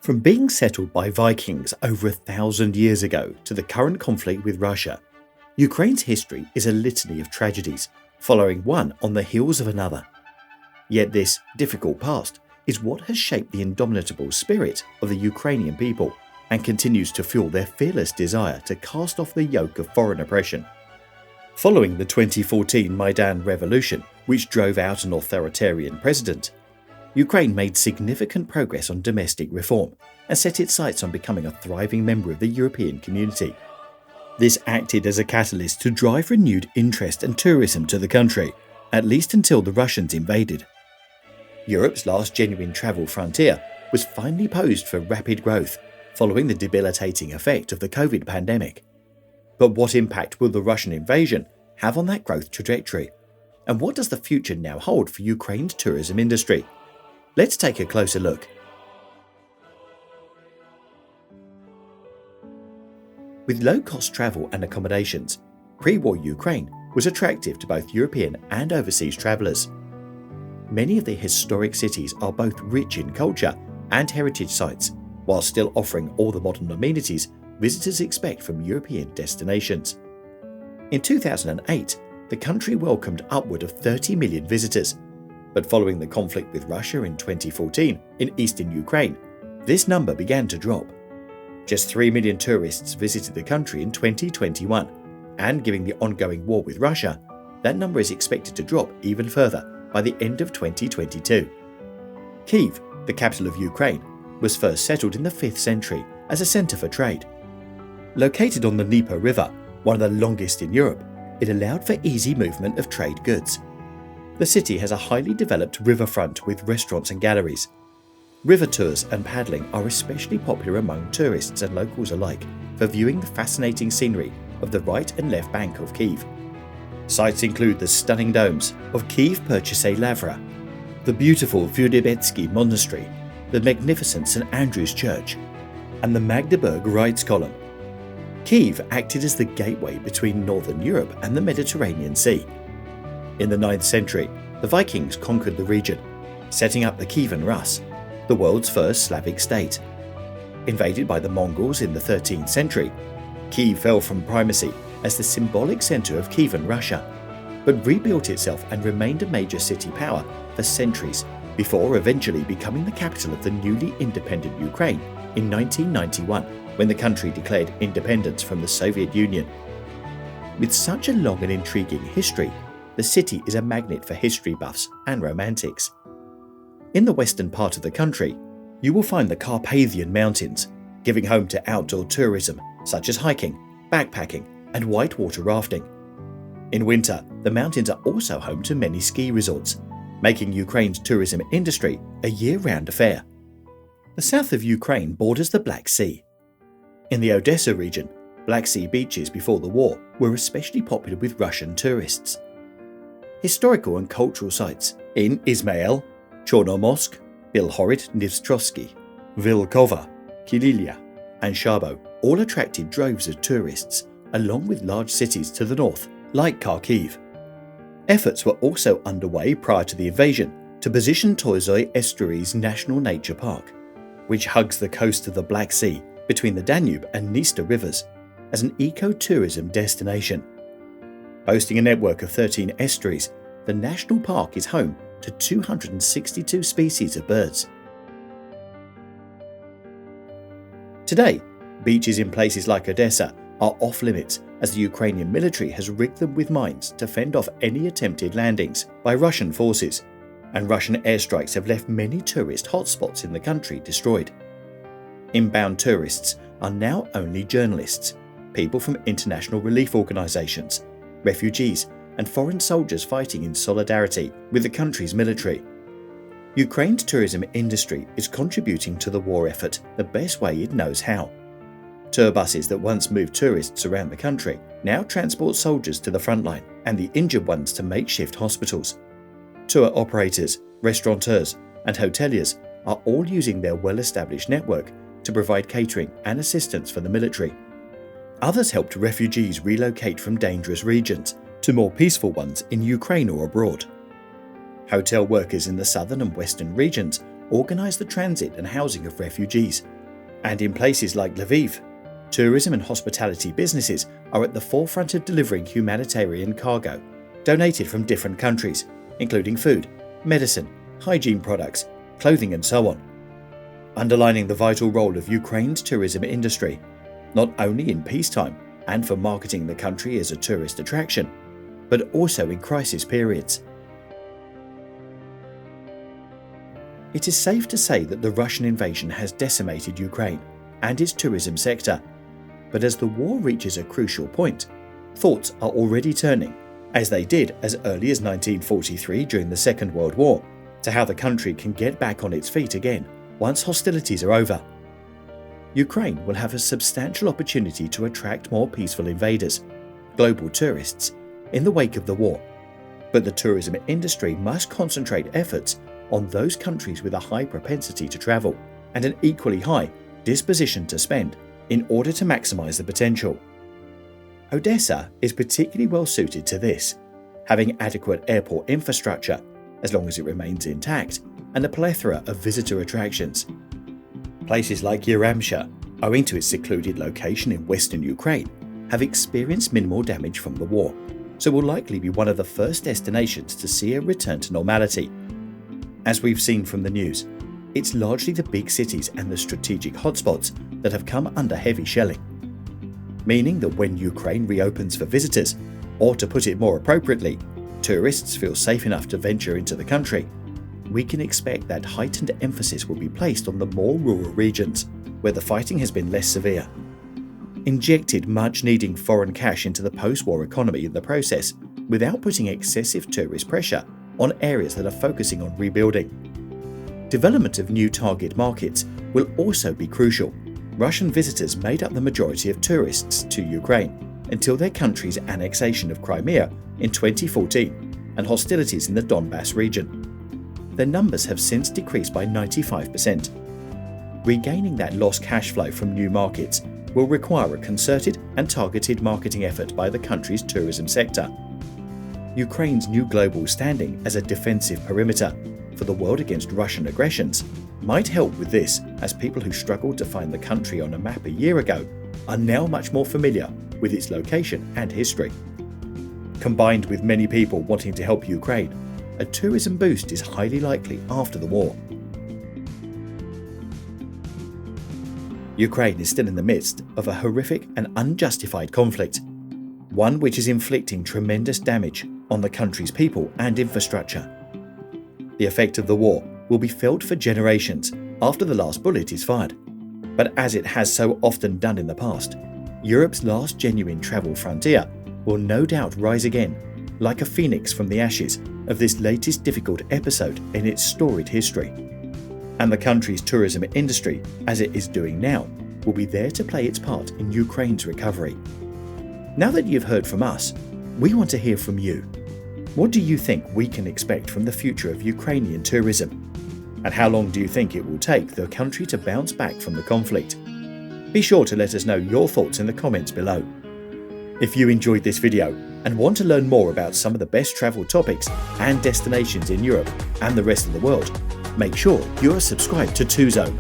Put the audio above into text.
From being settled by Vikings over 1,000 years ago to the current conflict with Russia, Ukraine's history is a litany of tragedies, following one on the heels of another. Yet this difficult past is what has shaped the indomitable spirit of the Ukrainian people and continues to fuel their fearless desire to cast off the yoke of foreign oppression. Following the 2014 Maidan Revolution, which drove out an authoritarian president, Ukraine made significant progress on domestic reform and set its sights on becoming a thriving member of the European community. This acted as a catalyst to drive renewed interest and tourism to the country, at least until the Russians invaded. Europe's last genuine travel frontier was finally poised for rapid growth following the debilitating effect of the COVID pandemic. But what impact will the Russian invasion have on that growth trajectory? And what does the future now hold for Ukraine's tourism industry? Let's take a closer look. With low-cost travel and accommodations, pre-war Ukraine was attractive to both European and overseas travellers. Many of the historic cities are both rich in culture and heritage sites, while still offering all the modern amenities visitors expect from European destinations. In 2008, the country welcomed upward of 30 million visitors, but following the conflict with Russia in 2014 in eastern Ukraine, this number began to drop. Just 3 million tourists visited the country in 2021, and given the ongoing war with Russia, that number is expected to drop even further by the end of 2022. Kyiv, the capital of Ukraine, was first settled in the 5th century as a centre for trade. Located on the Dnieper River, one of the longest in Europe, it allowed for easy movement of trade goods. The city has a highly developed riverfront with restaurants and galleries. River tours and paddling are especially popular among tourists and locals alike for viewing the fascinating scenery of the right and left bank of Kyiv. Sites include the stunning domes of Kyiv-Perchesay-Lavra, the beautiful Vyudebetsky Monastery, the magnificent St. Andrew's Church, and the Magdeburg Rites Column. Kyiv acted as the gateway between northern Europe and the Mediterranean Sea. In the 9th century, the Vikings conquered the region, setting up the Kievan Rus, the world's first Slavic state. Invaded by the Mongols in the 13th century, Kyiv fell from primacy as the symbolic centre of Kievan Russia, but rebuilt itself and remained a major city power for centuries before eventually becoming the capital of the newly independent Ukraine in 1991, when the country declared independence from the Soviet Union. With such a long and intriguing history, the city is a magnet for history buffs and romantics. In the western part of the country, you will find the Carpathian Mountains, giving home to outdoor tourism such as hiking, backpacking, and whitewater rafting. In winter, the mountains are also home to many ski resorts, making Ukraine's tourism industry a year-round affair. The south of Ukraine borders the Black Sea. In the Odessa region, Black Sea beaches before the war were especially popular with Russian tourists. Historical and cultural sites in Izmail, Chornomorsk, Bilhorid-Dnistrovsky, Vilkova, Kililia, and Shabo all attracted droves of tourists, along with large cities to the north, like Kharkiv. Efforts were also underway prior to the invasion to position Tozome Estuary's National Nature Park, which hugs the coast of the Black Sea between the Danube and Dniester rivers, as an eco-tourism destination. Boasting a network of 13 estuaries, the national park is home to 262 species of birds. Today, beaches in places like Odessa are off-limits as the Ukrainian military has rigged them with mines to fend off any attempted landings by Russian forces, and Russian airstrikes have left many tourist hotspots in the country destroyed. Inbound tourists are now only journalists, people from international relief organisations, refugees, and foreign soldiers fighting in solidarity with the country's military. Ukraine's tourism industry is contributing to the war effort the best way it knows how. Tour buses that once moved tourists around the country now transport soldiers to the front line and the injured ones to makeshift hospitals. Tour operators, restaurateurs, and hoteliers are all using their well-established network to provide catering and assistance for the military. Others helped refugees relocate from dangerous regions to more peaceful ones in Ukraine or abroad. Hotel workers in the southern and western regions organise the transit and housing of refugees, And in places like Lviv, tourism and hospitality businesses are at the forefront of delivering humanitarian cargo, donated from different countries, including food, medicine, hygiene products, clothing and so on, underlining the vital role of Ukraine's tourism industry, not only in peacetime and for marketing the country as a tourist attraction, but also in crisis periods. It is safe to say that the Russian invasion has decimated Ukraine and its tourism sector, but as the war reaches a crucial point, thoughts are already turning, as they did as early as 1943 during the Second World War, to how the country can get back on its feet again once hostilities are over. Ukraine will have a substantial opportunity to attract more peaceful invaders, global tourists, in the wake of the war, but the tourism industry must concentrate efforts on those countries with a high propensity to travel and an equally high disposition to spend in order to maximize the potential. Odessa is particularly well suited to this, having adequate airport infrastructure, as long as it remains intact, and a plethora of visitor attractions. Places like Yaremsha, owing to its secluded location in western Ukraine, have experienced minimal damage from the war, so will likely be one of the first destinations to see a return to normality. As we've seen from the news, it's largely the big cities and the strategic hotspots that have come under heavy shelling, meaning that when Ukraine reopens for visitors, or to put it more appropriately, tourists feel safe enough to venture into the country, we can expect that heightened emphasis will be placed on the more rural regions, where the fighting has been less severe. Injected much-needed foreign cash into the post-war economy in the process, without putting excessive tourist pressure on areas that are focusing on rebuilding. Development of new target markets will also be crucial. Russian visitors made up the majority of tourists to Ukraine until their country's annexation of Crimea in 2014 and hostilities in the Donbass region. Their numbers have since decreased by 95%. Regaining that lost cash flow from new markets will require a concerted and targeted marketing effort by the country's tourism sector. Ukraine's new global standing as a defensive perimeter for the world against Russian aggressions might help with this, as people who struggled to find the country on a map a year ago are now much more familiar with its location and history. Combined with many people wanting to help Ukraine, a tourism boost is highly likely after the war. Ukraine is still in the midst of a horrific and unjustified conflict, one which is inflicting tremendous damage on the country's people and infrastructure. The effect of the war will be felt for generations after the last bullet is fired, but as it has so often done in the past, Europe's last genuine travel frontier will no doubt rise again, like a phoenix from the ashes of this latest difficult episode in its storied history. And the country's tourism industry, as it is doing now, will be there to play its part in Ukraine's recovery. Now that you've heard from us, we want to hear from you. What do you think we can expect from the future of Ukrainian tourism? And how long do you think it will take the country to bounce back from the conflict? Be sure to let us know your thoughts in the comments below. If you enjoyed this video and want to learn more about some of the best travel topics and destinations in Europe and the rest of the world, make sure you are subscribed to Tozome.